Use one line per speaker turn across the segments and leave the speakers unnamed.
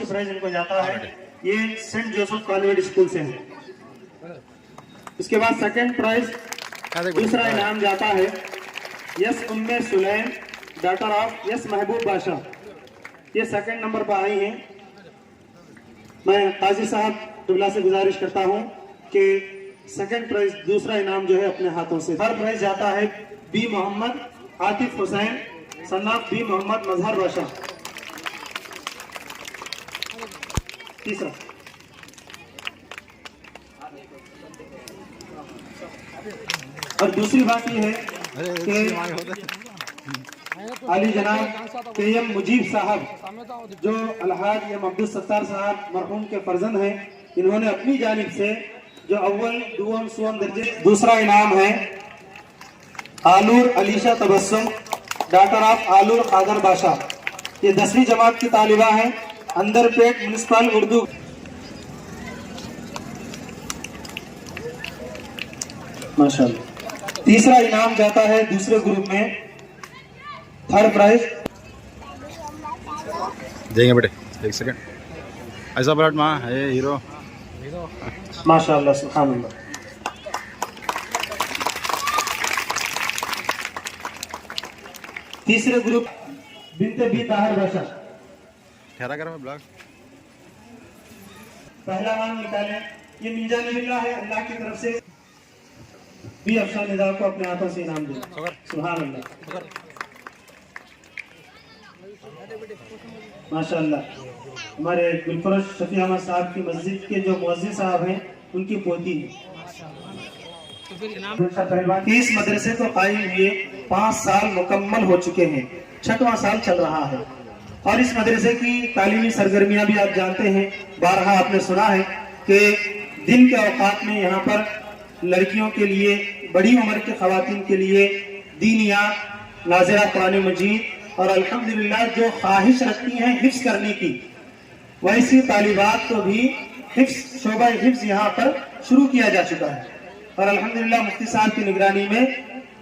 First prize इनको जाता है, ये सेंट जोसेफ कॉन्वेंट स्कूल से है। इसके बाद सेकंड प्राइज दूसरा इनाम जाता है S Umme Sulaim daughter of S Mahboob Badshah, ये सेकंड नंबर पर आई हैं। मैं काजी साहब दुबला से गुजारिश करता हूं कि सेकंड प्राइज दूसरा इनाम जो है अपने हाथों से। थर्ड प्राइज जाता है B Mohammad Atif Hussain son of B Mohammad Mazhar Badshah. तीसरा और दूसरी बात यह है कि अली जनाब के एम मुजीब साहब जो अलहाज एम अब्दुल सत्तार साहब मरहूम के फर्जंद हैं, इन्होंने अपनी जानिब से जो अव्वल दुआम सुअम दर्जे दूसरा इनाम है आलूर अलीशा तबस्सुम डॉटर ऑफ आलूर कादर बादशाह, ये 10वीं जमात की तालिबा है, अंदरपेट म्युनिसिपल उर्दू। माशाअल्लाह। तीसरा इनाम जाता है दूसरे ग्रुप में, थर्ड प्राइज
देंगे बेटे। एक सेकंड, ऐसा बराट माँ है हीरो
माशाअल्लाह सुभान अल्लाह। तीसरे ग्रुप बिनते बी ताहिर बादशाह,
ठहरा कर मैं ब्लॉग।
पहला नाम निकाले, ये मिंजा नबीला है, अल्लाह की तरफ से भी अफसान निदा को अपने हाथों से इनाम दे। सुभान अल्लाह माशाअल्लाह। हमारे गुलफरोश शफी अहमद साहब की मस्जिद के जो मुअज्जिन साहब हैं, उनकी पोती है। इस मदरसे को कायम हुए 5 साल मुकम्मल हो चुके हैं, 6वां साल चल रहा है। और इस मदरसे की तालीमी सरगर्मियां भी आप जानते हैं, बारहा आपने सुना है कि दिन के औकात में यहाँ पर लड़कियों के लिए, बड़ी उम्र के खवातीन के लिए दीनियात, नाज़िरा कुरान मजीद और अल्हम्दुलिल्लाह जो ख्वाहिश रखती हैं हिफ्ज करने की, वैसी तालिबात को भी हिफ्ज शोबा हिफ्ज यहाँ पर शुरू किया जा चुका है। और अल्हम्दुलिल्लाह मुफ्ती साहब की निगरानी में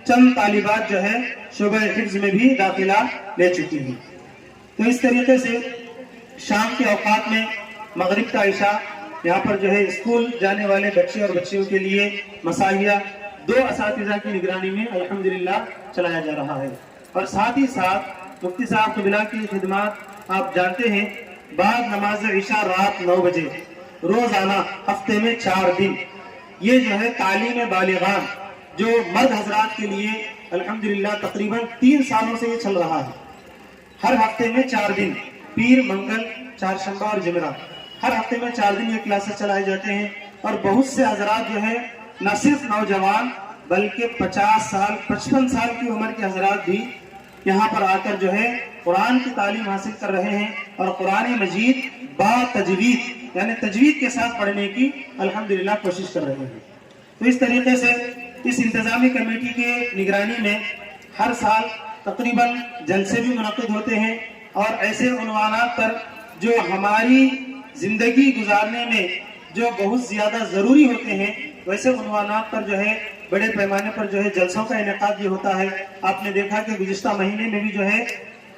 चंद तालिबात जो है शोबा हिफ्ज में भी दाखिला ले चुकी हैं। तो इस तरीके से शाम के औकात में मगरिब का इशा यहाँ पर जो है स्कूल जाने वाले बच्चे और बच्चियों के लिए मसाहिया 2 असातिज़ा की निगरानी में अल्हम्दुलिल्लाह चलाया जा रहा है। और साथ ही साथ मुफ्ती साहब क़िबला की खिदमत आप जानते हैं, बाद नमाज इशा रात 9 बजे रोजाना हफ्ते में 4 दिन, ये जो है तालीम बालिगान जो मर्द हजरात के लिए अल्हम्दुलिल्लाह तकरीबन 3 सालों से ये चल रहा है। हर हफ्ते में 4 दिन, पीर मंगल चारशंबा और जुमेरात, हर हफ्ते में 4 दिन ये क्लासेस चलाए जाते हैं। और बहुत से हजरात जो है न सिर्फ नौजवान बल्कि 50 साल 55 साल की उम्र के हजरात भी यहाँ पर आकर जो है कुरान की तालीम हासिल कर रहे हैं और कुरान मजीद बा तजवीद यानी तजवीद के साथ पढ़ने की अल्हम्दुलिल्लाह कोशिश कर रहे हैं। तो इस तरीके से इस इंतजामी कमेटी के निगरानी में हर साल तकरीबन जलसे भी मुनक़िद होते हैं और ऐसे उन्वानात पर जो हमारी जिंदगी गुजारने में जो बहुत ज्यादा जरूरी होते हैं, वैसे उन्वानात पर जो है बड़े पैमाने पर जो है जलसों का इनेकाद भी होता है। आपने देखा कि गुज़िश्ता महीने में भी जो है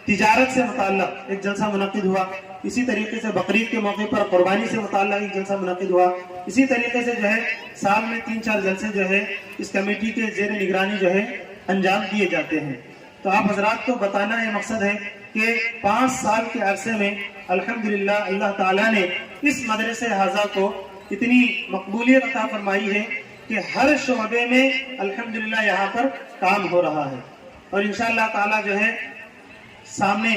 तिजारत से मुताल्लिक़ एक जलसा मुनक़िद हुआ, इसी तरीके से बकरीद के मौके पर कुर्बानी से मुताल्लिक़ एक जलसा मुनक़िद हुआ। इसी तरीके से जो है साल में 3-4 जलसे जो है इस कमेटी के ज़ेर निगरानी जो है अंजाम दिए जाते हैं। तो आप हजरात को बताना ये मकसद है कि 5 साल के अरसे में अल्हम्दुलिल्लाह अल्लाह ताला ने इस मदरसे हाजा को इतनी मकबूलियत अता फरमाई है कि हर शोबे में अल्हम्दुलिल्लाह यहाँ पर काम हो रहा है। और इंशाअल्लाह ताला जो है सामने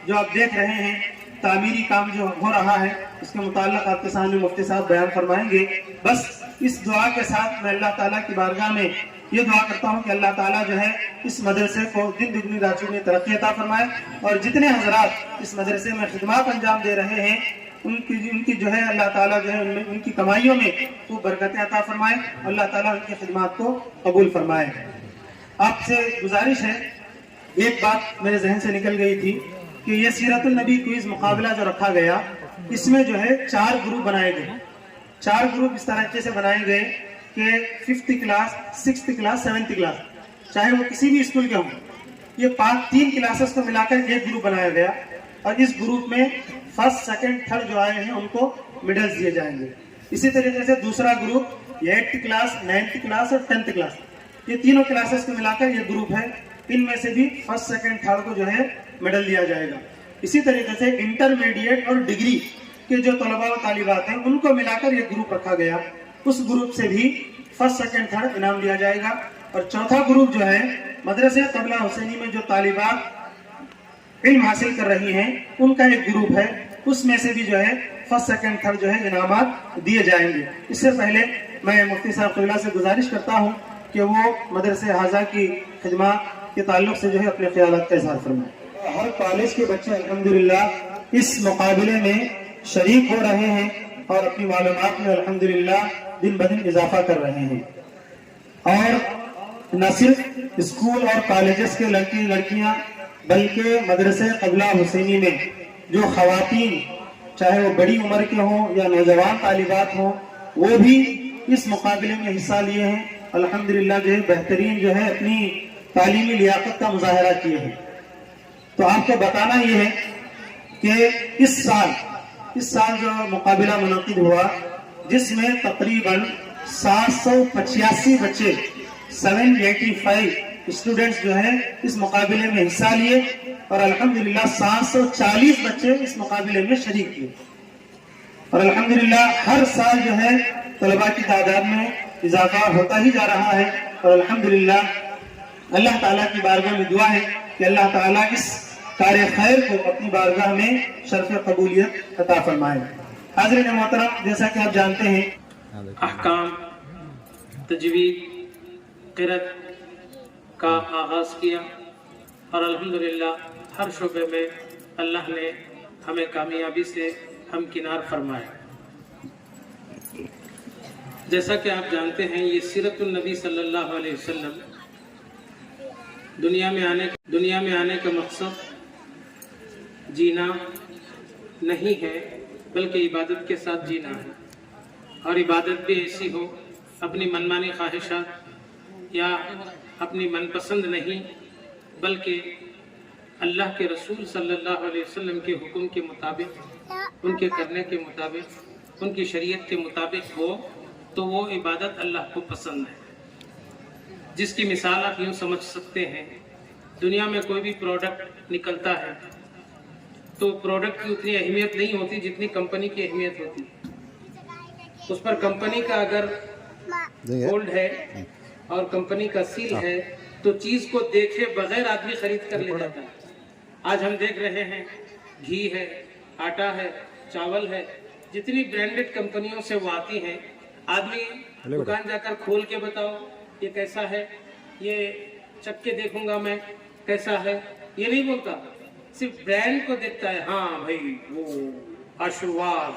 जो आप देख रहे हैं तामीरी काम जो हो रहा है, उसके मुताल्लिक़ आपके सामने मुफ्ती साहब बयान फरमाएंगे। बस इस दुआ के साथ मैं अल्लाह ताला की बारगाह में ये दुआ करता हूँ कि अल्लाह ताला जो है इस मदरसे को दिन दुगनी रात चौगुनी तरक्की अता फरमाए और जितने हजरात इस मदरसे में खिदमत अंजाम दे रहे हैं उनकी जो है अल्लाह ताला जो है उनकी कमाइयों में खूब बरकतें अता फरमाए, अल्लाह ताला उनकी खिदमत को कबूल फरमाए। आपसे गुजारिश है, एक बात मेरे जहन से निकल गई थी कि ये सीरतुल नबी क्विज मुकाबला जो रखा गया, इसमें जो है 4 ग्रुप बनाए गए। 4 ग्रुप इस तरीके से बनाए गए कि 5th class, 6th class, 7th class, चाहे वो किसी भी स्कूल के हों, ये 3 क्लासेस को मिलाकर एक ग्रुप बनाया गया। और इस ग्रुप में فرسٹ سیکنڈ تھرڈ جو آئے ہیں ان کو میڈلز دیے جائیں گے. اسی طریقے سے دوسرا group 8th class 9th class اور 10th کلاس، یہ تینوں کلاسز کو ملا کر یہ گروپ ہے، ان میں سے بھی فرسٹ سیکنڈ تھرڈ کو جو ہے میڈل دیا جائے گا. اسی طریقے سے انٹرمیڈیٹ اور ڈگری کے جو طلباء و طالبات ہیں ان کو ملا کر یہ گروپ رکھا گیا، اس گروپ سے بھی فرسٹ سیکنڈ تھرڈ انعام دیا جائے گا. اور چوتھا گروپ جو ہے مدرسہ قبلہ حسینی میں جو طالبات علم حاصل کر رہی ہیں ان کا ایک گروپ ہے، اس میں سے بھی جو ہے فرسٹ سیکنڈ تھرڈ جو ہے انعامات دیے جائیں گے. اس سے پہلے میں مفتی صاحب قبلہ سے گزارش کرتا ہوں کہ وہ مدرسہ حاضہ کی خدمات کے تعلق سے جو ہے اپنے خیالات کا اظہار فرمائیں. ہر کالج کے بچے الحمدللہ اس مقابلے میں شریک ہو رہے ہیں اور اپنی معلومات میں الحمدللہ دن بدن اضافہ کر رہے ہیں. اور نہ صرف اسکول اور کالجز کے لڑکے لڑکیاں بلکہ مدرسہ قبلہ حسینی میں جو خواتین چاہے وہ بڑی عمر کے ہوں یا نوجوان طالبات ہوں وہ بھی اس مقابلے میں حصہ لیے ہیں. الحمدللہ جو ہے بہترین جو ہے اپنی تعلیمی لیاقت کا مظاہرہ کیے ہیں. تو آپ کو بتانا یہ ہے کہ اس سال جو مقابلہ منعقد ہوا جس میں تقریباً 785 بچے 785 اسٹوڈنٹس جو ہیں اس مقابلے میں حصہ لیے اور الحمدللہ 740 بچے اس مقابلے میں شریک کیے. اور الحمدللہ ہر سال جو ہے طلباء کی تعداد میں اضافہ ہوتا ہی جا رہا ہے. اور الحمدللہ اللہ تعالیٰ کی بارگاہ میں دعا ہے کہ اللہ تعالیٰ اس کار خیر کو اپنی بارگاہ میں شرف قبولیت عطا فرمائے. حاضرین محترم، جیسا کہ آپ جانتے ہیں
احکام تجوید قرأت کا آغاز کیا اور الحمدللہ ہر شعبے میں اللہ نے ہمیں کامیابی سے ہمکنار فرمایا. جیسا کہ آپ جانتے ہیں یہ سیرت النبی صلی اللہ علیہ وسلم دنیا میں آنے کا مقصد جینا نہیں ہے بلکہ عبادت کے ساتھ جینا ہے. اور عبادت بھی ایسی ہو اپنی منمانی خواہشات یا اپنی من پسند نہیں بلکہ اللہ کے رسول صلی اللہ علیہ وسلم کے حکم کے مطابق، ان کے کرنے کے مطابق، ان کی شریعت کے مطابق ہو تو وہ عبادت اللہ کو پسند ہے. جس کی مثال آپ یوں سمجھ سکتے ہیں، دنیا میں کوئی بھی پروڈکٹ نکلتا ہے تو پروڈکٹ کی اتنی اہمیت نہیں ہوتی جتنی کمپنی کی اہمیت ہوتی. اس پر کمپنی کا اگر گولڈ ہے اور کمپنی کا سیل ہے تو چیز کو دیکھے بغیر آدمی خرید کر لے جاتا ہے. آج ہم دیکھ رہے ہیں گھی ہے، آٹا ہے، چاول ہے، جتنی برانڈڈ کمپنیوں سے وہ آتی ہیں، آدمی دکان جا کر کھول کے بتاؤ یہ کیسا ہے، یہ چکھ کے دیکھوں گا میں کیسا ہے، یہ نہیں بولتا، صرف برانڈ کو دیکھتا ہے. ہاں بھائی وہ آشرواد،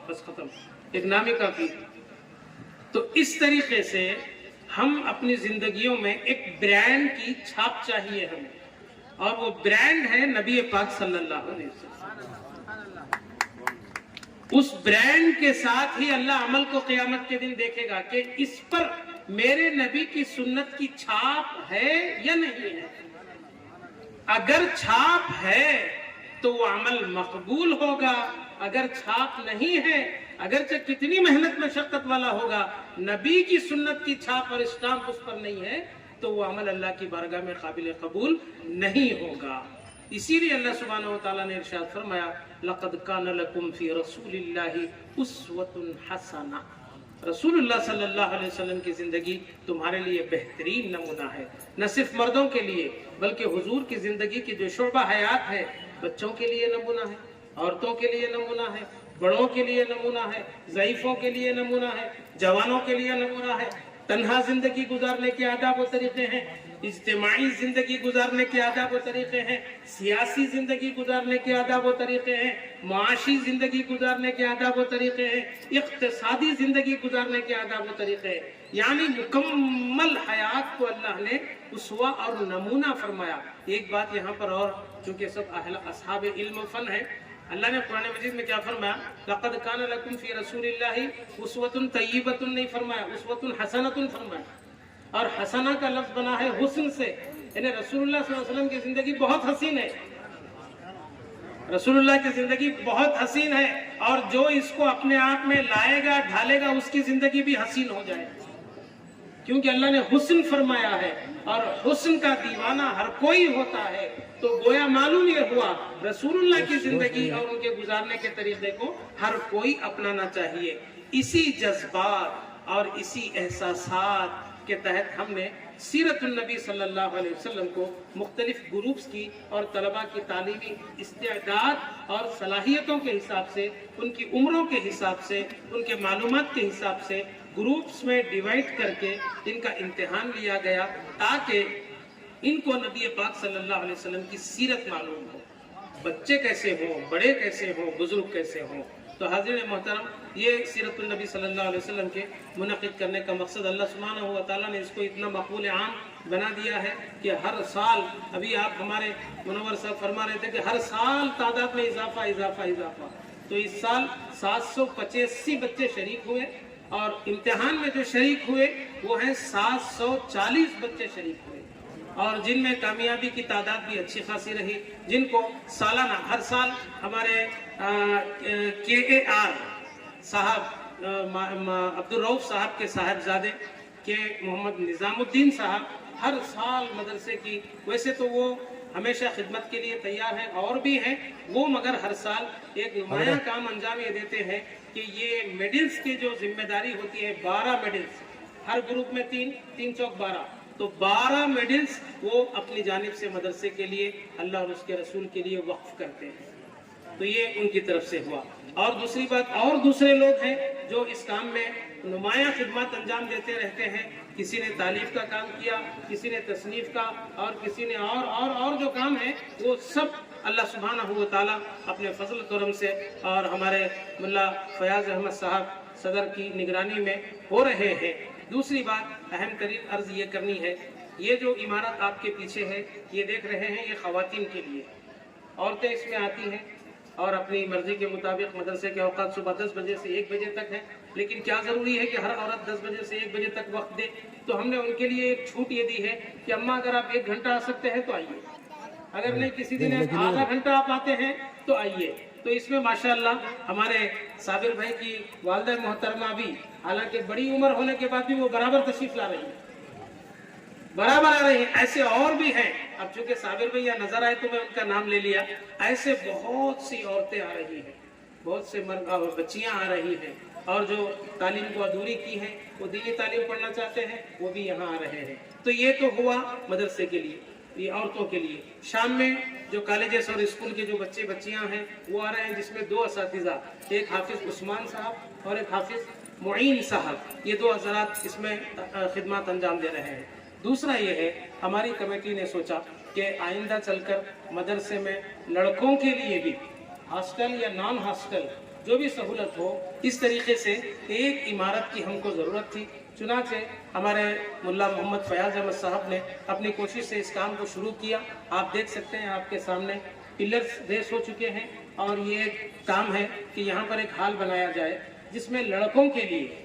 بس ختم، ایک نام ہی کافی. تو اس طریقے سے ہم اپنی زندگیوں میں ایک برانڈ کی چھاپ چاہیے ہمیں، اور وہ برانڈ ہے نبی پاک صلی اللہ علیہ وسلم. اس برانڈ کے ساتھ ہی اللہ عمل کو قیامت کے دن دیکھے گا کہ اس پر میرے نبی کی سنت کی چھاپ ہے یا نہیں ہے. اگر چھاپ ہے تو وہ عمل مقبول ہوگا، اگر چھاپ نہیں ہے اگرچہ کتنی محنت مشقت والا ہوگا، نبی کی سنت کی چھاپ اور اسٹامپ اس پر نہیں ہے تو وہ عمل اللہ کی بارگاہ میں قابل قبول نہیں ہوگا. اسی لیے اللہ سبحانہ و تعالیٰ نے ارشاد فرمایا لَقَدْ كَانَ لَكُمْ فِي رَسُولِ اللَّهِ أُسْوَةٌ حَسَنَةٌ. رسول اللہ صلی اللہ علیہ وسلم کی زندگی تمہارے لیے بہترین نمونہ ہے، نہ صرف مردوں کے لیے بلکہ حضور کی زندگی کی جو شعبہ حیات ہے بچوں کے لیے نمونہ ہے، عورتوں کے لیے نمونہ ہے، بڑوں کے لیے نمونہ ہے، ضعیفوں کے لیے نمونہ ہے، جوانوں کے لیے نمونہ ہے. تنہا زندگی گزارنے کے آداب و طریقے ہیں، اجتماعی زندگی گزارنے کے آداب و طریقے ہیں، سیاسی زندگی گزارنے کے آداب و طریقے ہیں، معاشی زندگی گزارنے کے آداب و طریقے ہیں، اقتصادی زندگی گزارنے کے آداب و طریقے ہیں. یعنی مکمل حیات کو اللہ نے اسوہ اور نمونہ فرمایا. ایک بات یہاں پر اور چونکہ سب اصحاب علم و فن ہے، اللہ نے قرآن مجید میں کیا فرمایا؟ لَقَدْ كَانَ لَكُمْ فِي رَسُولِ اللَّهِ أُسْوَةٌ طَيِّبَةٌ نہیں فرمایا، أُسْوَةٌ حَسَنَةٌ فرمایا. اور حسنہ کا لفظ بنا ہے حسن سے، یعنی رسول اللہ صلی اللہ علیہ وسلم کی زندگی بہت حسین ہے. रसूलुल्लाह की जिंदगी बहुत हसीन है और जो इसको अपने आप में लाएगा ढालेगा उसकी जिंदगी भी हसीन हो जाएगी, क्योंकि अल्लाह ने हुस्न फरमाया है और हुस्न का दीवाना हर कोई होता है। तो गोया मालूम ये हुआ रसूलुल्लाह की जिंदगी और उनके गुजारने के तरीके को हर कोई अपनाना चाहिए। इसी जज्बात और इसी एहसासात के तहत हमने सीरतुन नबी सल्लल्लाहु अलैहि वसल्लम को मुख्तलिफ ग्रुप्स की और तलबा की तालीमी इस्तेदाद और सलाहियतों के हिसाब से, उनकी उम्रों के हिसाब से, उनके मालूमात के हिसाब से ग्रुप्स में डिवाइड करके इनका इम्तिहान लिया गया ताकि इनको नबी पाक सल्लल्लाहु अलैहि वसल्लम की सीरत मालूम हो, बच्चे कैसे हों, बड़े कैसे हों, बुजुर्ग कैसे हों। तो हाज़िरीन मोहतरम, ये सीरतुन नबी सल्लल्लाहु अलैहि वसल्लम के मुनक़िद करने का मकसद अल्लाह सुब्हानहू व तआला ने इसको इतना मक़बूल आम बना दिया है कि हर साल, अभी आप हमारे मुनव्वर साहब फरमा रहे थे कि हर साल तादाद में इजाफा इजाफा इजाफा, तो इस साल 785 बच्चे शरीक हुए और इम्तिहान में जो शरीक हुए वो हैं 740 बच्चे शरीक हुए, और जिनमें कामयाबी की तादाद भी अच्छी खासी रही, जिनको सालाना हर साल हमारे KAR साहब अब्दुल रऊफ साहब के साहबजादे के मोहम्मद निज़ामुद्दीन साहब हर साल मदरसे की, वैसे तो वो हमेशा खिदमत के लिए तैयार हैं और भी हैं वो, मगर हर साल एक नुमाया काम अंजाम ये देते हैं कि ये मेडल्स की जो जिम्मेदारी होती है, 12 मेडल्स हर ग्रुप में 3 चौक 12, तो 12 मेडल्स वो अपनी जानिब से मदरसे के लिए, अल्लाह और उसके रसूल के लिए वक्फ करते हैं। तो ये उनकी तरफ से हुआ। और दूसरी बात, और दूसरे लोग हैं जो इस काम में नुमाया खिदमत अंजाम देते रहते हैं। किसी ने तालीफ का काम किया, किसी ने तसनीफ का, और किसी ने और जो काम है वो सब अल्लाह सुब्हानहू व तआला अपने फजल करम से और हमारे मुल्ला फयाज अहमद साहब सदर की निगरानी में हो रहे हैं। दूसरी बात अहम तरीन अर्ज ये करनी है, ये जो इमारत आपके पीछे है ये देख रहे हैं, ये ख़वातीन के लिए, औरतें इसमें आती हैं और अपनी मर्जी के मुताबिक मदरसे के औकात सुबह 10 बजे से 1 बजे तक है, लेकिन क्या ज़रूरी है कि हर औरत 10 बजे से 1 बजे तक वक्त दे। तो हमने उनके लिए एक छूट ये दी है कि अम्मा अगर आप 1 घंटा आ सकते हैं तो आइए, अगर नहीं किसी दिन आधा घंटा आप आते हैं तो आइए। तो इसमें माशाअल्लाह हमारे साबिर भाई की वालिदा मोहतरमा भी, हालांकि बड़ी उम्र होने के बाद भी वो बराबर तशरीफ ला रही है, बराबर आ रही हैं। ऐसे और भी हैं, अब चूंकि साबिर भैया नजर आए तो मैं उनका नाम ले लिया। ऐसे बहुत सी औरतें आ रही हैं, बहुत से बच्चियां आ रही हैं, और जो तालीम को अधूरी की हैं, वो दीनी तालीम पढ़ना चाहते हैं, वो भी यहाँ आ रहे हैं। तो ये तो हुआ मदरसे के लिए, ये औरतों के लिए। शाम में जो कॉलेजेस और स्कूल के जो बच्चे बच्चियां हैं वो आ रहे हैं, जिसमें 2 असातिज़ा, एक हाफिज उस्मान साहब और एक हाफिज मुईन साहब, ये 2 हज़रात इसमें खिदमत अंजाम दे रहे हैं। दूसरा ये है, हमारी कमेटी ने सोचा कि आइंदा चलकर मदरसे में लड़कों के लिए भी हॉस्टल या नॉन हॉस्टल जो भी सहूलत हो, इस तरीके से एक इमारत की हमको ज़रूरत थी। चुनाचे हमारे मुल्ला मोहम्मद फयाज अहमद साहब ने अपनी कोशिश से इस काम को शुरू किया। आप देख सकते हैं, आपके सामने पिलर्स रेस हो चुके हैं, और ये काम है कि यहाँ पर एक हाल बनाया जाए जिसमें लड़कों के लिए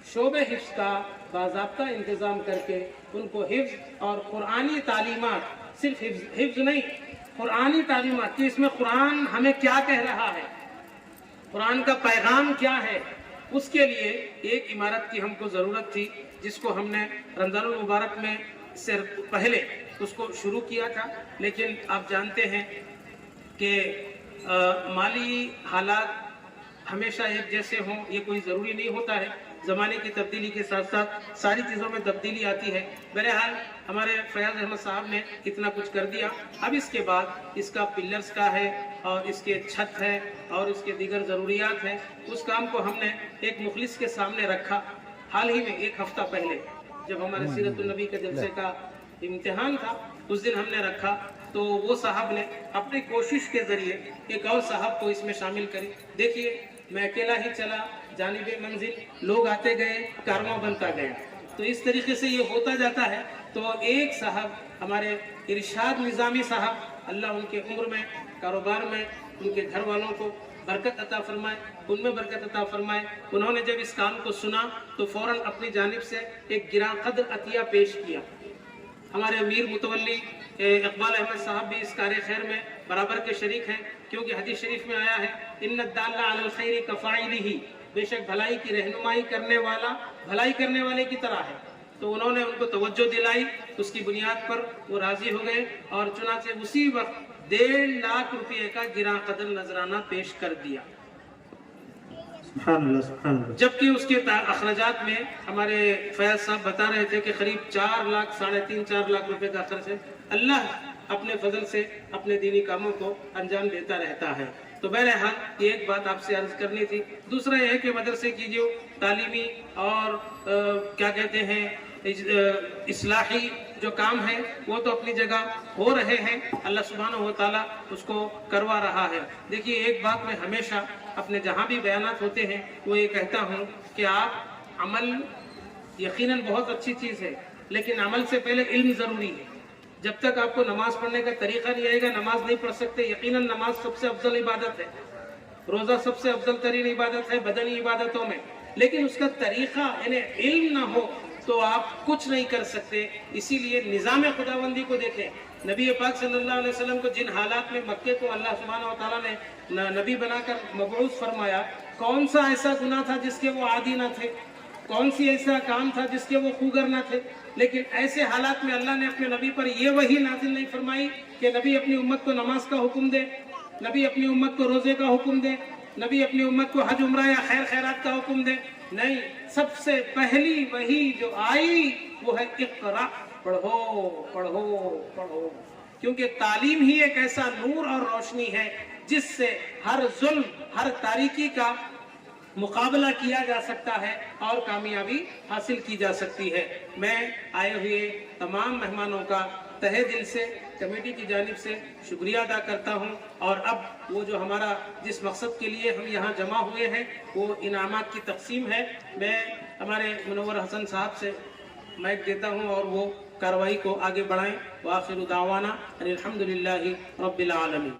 शोबे हिफ्ज़ का बाज़ाब्ता इंतज़ाम करके उनको हिफ्ज़ और कुरानी तालीमात, सिर्फ हिफ्ज़ नहीं, कुरानी तालीमात कि इसमें कुरान हमें क्या कह रहा है, कुरान का पैगाम क्या है, उसके लिए एक इमारत की हमको ज़रूरत थी, जिसको हमने रमज़ानुल मुबारक में से पहले उसको शुरू किया था। लेकिन आप जानते हैं कि माली हालात हमेशा एक जैसे हों ये कोई ज़रूरी नहीं होता है, ज़माने की तब्दीली के साथ साथ सारी चीज़ों में तब्दीली आती है। बहरहाल हमारे फयाज अहमद साहब ने इतना कुछ कर दिया। अब इसके बाद इसका पिलर्स का है और इसके छत है और इसके दीगर ज़रूरियात हैं। उस काम को हमने एक मुखलिस के सामने रखा। हाल ही में 1 हफ्ता पहले जब हमारे सीरतुन नबी के जलसे का इम्तिहान था, उस दिन हमने रखा, तो वो साहब ने अपनी कोशिश के ज़रिए एक और साहब को इसमें शामिल करी। देखिए, मैं अकेला ही चला, जानिबे मंजिल, लोग आते गए, कारवां बनता गया। तो इस तरीके से ये होता जाता है। तो एक साहब हमारे इरशाद निज़ामी साहब, अल्लाह उनके उम्र में, कारोबार में, उनके घर वालों को बरकत अता फरमाए, उनमें बरकत अता फरमाए। उन्होंने जब इस काम को सुना तो फौरन अपनी जानिब से एक गिरा कद्र अतिया पेश किया। हमारे अमीर मुतवल्ली اقبال احمد صاحب بھی اس کار خیر میں برابر کے شریک ہیں، کیونکہ حدیث شریف میں آیا ہے ان الدال علی الخیر کفاعلہ، بے شک بھلائی کی رہنمائی کرنے والا بھلائی کرنے والے کی طرح ہے۔ تو انہوں نے ان کو توجہ دلائی، اس کی بنیاد پر وہ راضی ہو گئے، اور چنانچہ اسی وقت 1.5 لاکھ روپے کا گراں قدر نذرانہ پیش کر دیا۔
سبحان اللہ سبحان اللہ۔
جبکہ اس کے اخراجات میں ہمارے فیاض صاحب بتا رہے تھے کہ قریب 4 لاکھ 3.5 4 لاکھ روپے کا خرچ ہے۔ اللہ اپنے فضل سے اپنے دینی کاموں کو انجام دیتا رہتا ہے۔ تو بہرحال یہ ایک بات آپ سے عرض کرنی تھی۔ دوسرا یہ ہے کہ مدرسے کی جو تعلیمی اور کیا کہتے ہیں اصلاحی جو کام ہے وہ تو اپنی جگہ ہو رہے ہیں، اللہ سبحانہ و تعالیٰ اس کو کروا رہا ہے۔ دیکھیے ایک بات میں ہمیشہ اپنے جہاں بھی بیانات ہوتے ہیں وہ یہ کہتا ہوں کہ آپ عمل یقیناً بہت اچھی چیز ہے، لیکن عمل سے پہلے علم ضروری ہے۔ جب تک آپ کو نماز پڑھنے کا طریقہ نہیں آئے گا نماز نہیں پڑھ سکتے۔ یقیناً نماز سب سے افضل عبادت ہے، روزہ سب سے افضل ترین عبادت ہے بدنی عبادتوں میں، لیکن اس کا طریقہ یعنی علم نہ ہو تو آپ کچھ نہیں کر سکتے۔ اسی لیے نظام خداوندی کو دیکھیں، نبی پاک صلی اللہ علیہ وسلم کو جن حالات میں مکے کو اللہ سبحانہ و تعالیٰ نے نبی بنا کر مبعوث فرمایا، کون سا ایسا گناہ تھا جس کے وہ عادی نہ تھے، کون سی ایسا کام تھا جس کے وہ خوگر نہ تھے، لیکن ایسے حالات میں اللہ نے اپنے نبی پر یہ وحی نازل نہیں فرمائی کہ نبی اپنی امت کو نماز کا حکم دے، نبی اپنی امت کو روزے کا حکم دے، نبی اپنی امت کو حج عمرہ یا خیر خیرات کا حکم دے۔ نہیں، سب سے پہلی وحی جو آئی وہ ہے اقرا، پڑھو پڑھو پڑھو، کیونکہ تعلیم ہی ایک ایسا نور اور روشنی ہے جس سے ہر ظلم ہر تاریکی کا مقابلہ کیا جا سکتا ہے اور کامیابی حاصل کی جا سکتی ہے۔ میں آئے ہوئے تمام مہمانوں کا تہہ دل سے کمیٹی کی جانب سے شکریہ ادا کرتا ہوں، اور اب وہ جو ہمارا جس مقصد کے لیے ہم یہاں جمع ہوئے ہیں وہ انعامات کی تقسیم ہے۔ میں ہمارے منور حسن صاحب سے مائک دیتا ہوں اور وہ کارروائی کو آگے بڑھائیں۔ وآخر دعوانا ان الحمدللہ رب العالمین۔